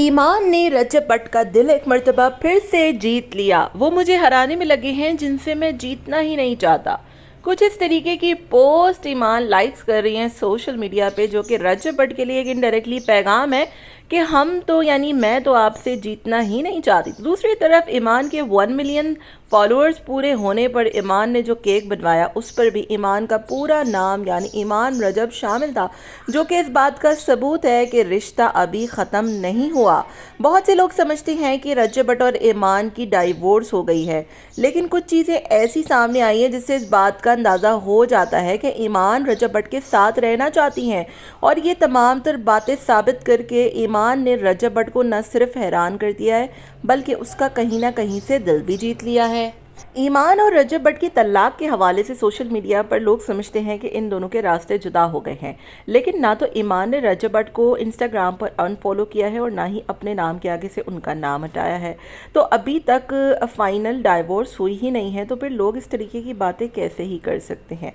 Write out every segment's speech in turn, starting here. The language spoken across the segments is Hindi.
ईमान ने रजब भट्ट का दिल एक मर्तबा फिर से जीत लिया। वो मुझे हराने में लगे हैं जिनसे मैं जीतना ही नहीं चाहता। कुछ इस तरीके की पोस्ट ईमान लाइक्स कर रही हैं सोशल मीडिया पे, जो कि रजब भट्ट के लिए एक इनडायरेक्टली पैगाम है कि हम तो यानी मैं तो आपसे जीतना ही नहीं चाहती। दूसरी तरफ ईमान के 1 मिलियन फॉलोअर्स पूरे होने पर ईमान ने जो केक बनवाया उस पर भी ईमान का पूरा नाम यानी ईमान रजब शामिल था, जो कि इस बात का सबूत है कि रिश्ता अभी ख़त्म नहीं हुआ। बहुत से लोग समझते हैं कि रजब भट्ट और ईमान की डाइवोर्स हो गई है, लेकिन कुछ चीज़ें ऐसी सामने आई हैं जिससे इस बात का अंदाज़ा हो जाता है कि ईमान रजब भट्ट के साथ रहना चाहती हैं। और ये तमाम तर बातें साबित करके ईमान ने रजब भट्ट को न सिर्फ हैरान कर दिया है, बल्कि उसका कहीं ना कहीं से दिल भी जीत लिया है। ईमान और रजब भट्ट की तलाक के हवाले से सोशल मीडिया पर लोग समझते हैं कि इन दोनों के रास्ते जुदा हो गए हैं, लेकिन ना तो ईमान ने रजब भट्ट को इंस्टाग्राम पर अनफॉलो किया है और ना ही अपने नाम के आगे से उनका नाम हटाया है। तो अभी तक फाइनल डाइवोर्स हुई ही नहीं है, तो फिर लोग इस तरीके की बातें कैसे ही कर सकते हैं।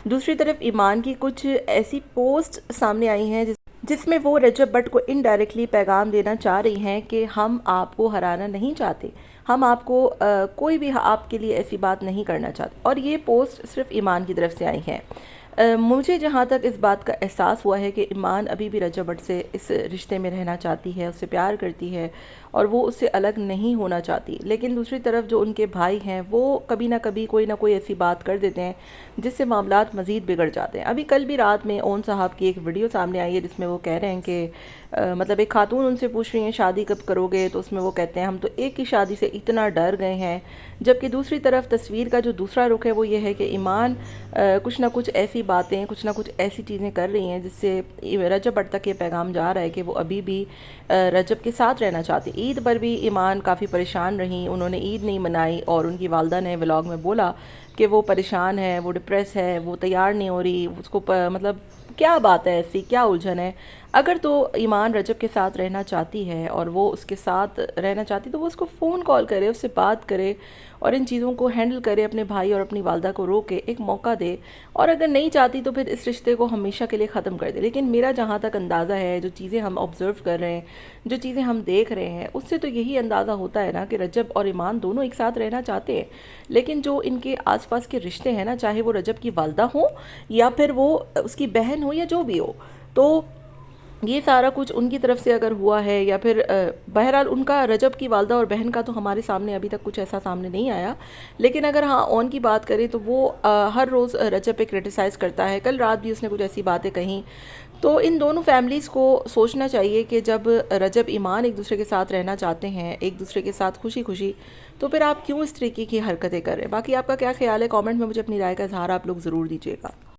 दूसरी तरफ ईमान की कुछ ऐसी पोस्ट सामने आई हैं जिसमें वो रजब भट्ट को इनडायरेक्टली पैगाम देना चाह रही हैं कि हम आपको हराना नहीं चाहते, हम आपको कोई भी आपके लिए ऐसी बात नहीं करना चाहते। और ये पोस्ट सिर्फ ईमान की तरफ से आई है। मुझे जहाँ तक इस बात का एहसास हुआ है कि ईमान अभी भी रजब भट्ट से इस रिश्ते में रहना चाहती है, उससे प्यार करती है और वो उससे अलग नहीं होना चाहती। लेकिन दूसरी तरफ जो उनके भाई हैं वो कभी ना कभी कोई ना कोई ऐसी बात कर देते हैं जिससे मामलात मज़ीद बिगड़ जाते हैं। अभी कल भी रात में ओन साहब की एक वीडियो सामने आई है जिसमें वो कह रहे हैं कि मतलब एक खातून उनसे पूछ रही हैं शादी कब करोगे, तो उसमें वो कहते हैं हम तो एक ही शादी से इतना डर गए हैं। जबकि दूसरी तरफ तस्वीर का जो दूसरा रुख है वो ये है कि ईमान कुछ ना कुछ ऐसी बातें, कुछ ना कुछ ऐसी चीज़ें कर रही हैं जिससे रजब भट्ट तक ये पैगाम जा रहा है कि वो अभी भी रजब के साथ रहना चाहती। ईद पर भी ईमान काफ़ी परेशान रहीं, उन्होंने ईद नहीं मनाई और उनकी वालदा ने व्लॉग में बोला कि वो परेशान है, वो डिप्रेस है, वो तैयार नहीं हो रही। उसको मतलब क्या बात है, ऐसी क्या उलझन है। अगर तो ईमान रजब के साथ रहना चाहती है और वो उसके साथ रहना चाहती तो वो उसको फ़ोन कॉल करे, उससे बात करे और इन चीज़ों को हैंडल करे, अपने भाई और अपनी वालदा को रोके, एक मौका दे। और अगर नहीं चाहती तो फिर इस रिश्ते को हमेशा के लिए ख़त्म कर दे। लेकिन मेरा जहाँ तक अंदाज़ा है, जो चीज़ें हम ऑब्ज़र्व कर रहे हैं, जो चीज़ें हम देख रहे हैं, उससे तो यही अंदाज़ा होता है ना कि रजब और ईमान दोनों एक साथ रहना चाहते हैं। लेकिन जो इनके आसपास के रिश्ते हैं ना, चाहे वो रजब की वालदा हो या फिर वो उसकी बहन हो या जो भी हो, तो ये सारा कुछ उनकी तरफ से अगर हुआ है या फिर बहरहाल उनका रजब की वालदा और बहन का तो हमारे सामने अभी तक कुछ ऐसा सामने नहीं आया। लेकिन अगर हाँ ओन की बात करें तो वो हर रोज़ रजब पे क्रिटिसाइज़ करता है। कल रात भी उसने कुछ ऐसी बातें कहीं। तो इन दोनों फैमिलीज़ को सोचना चाहिए कि जब रजब ईमान एक दूसरे के साथ रहना चाहते हैं, एक दूसरे के साथ खुशी खुशी, तो फिर आप क्यों इस तरीके की हरकतें कर रहे हैं। बाकी आपका क्या ख्याल है, कमेंट में मुझे अपनी राय का इजहार आप लोग ज़रूर दीजिएगा।